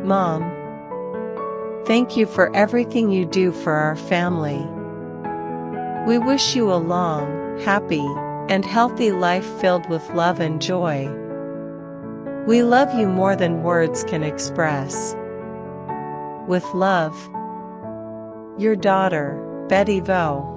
Mom, thank you for everything you do for our family. We wish you a long, happy, and healthy life filled with love and joy. We love you more than words can express. With love, your daughter, Betty Vo.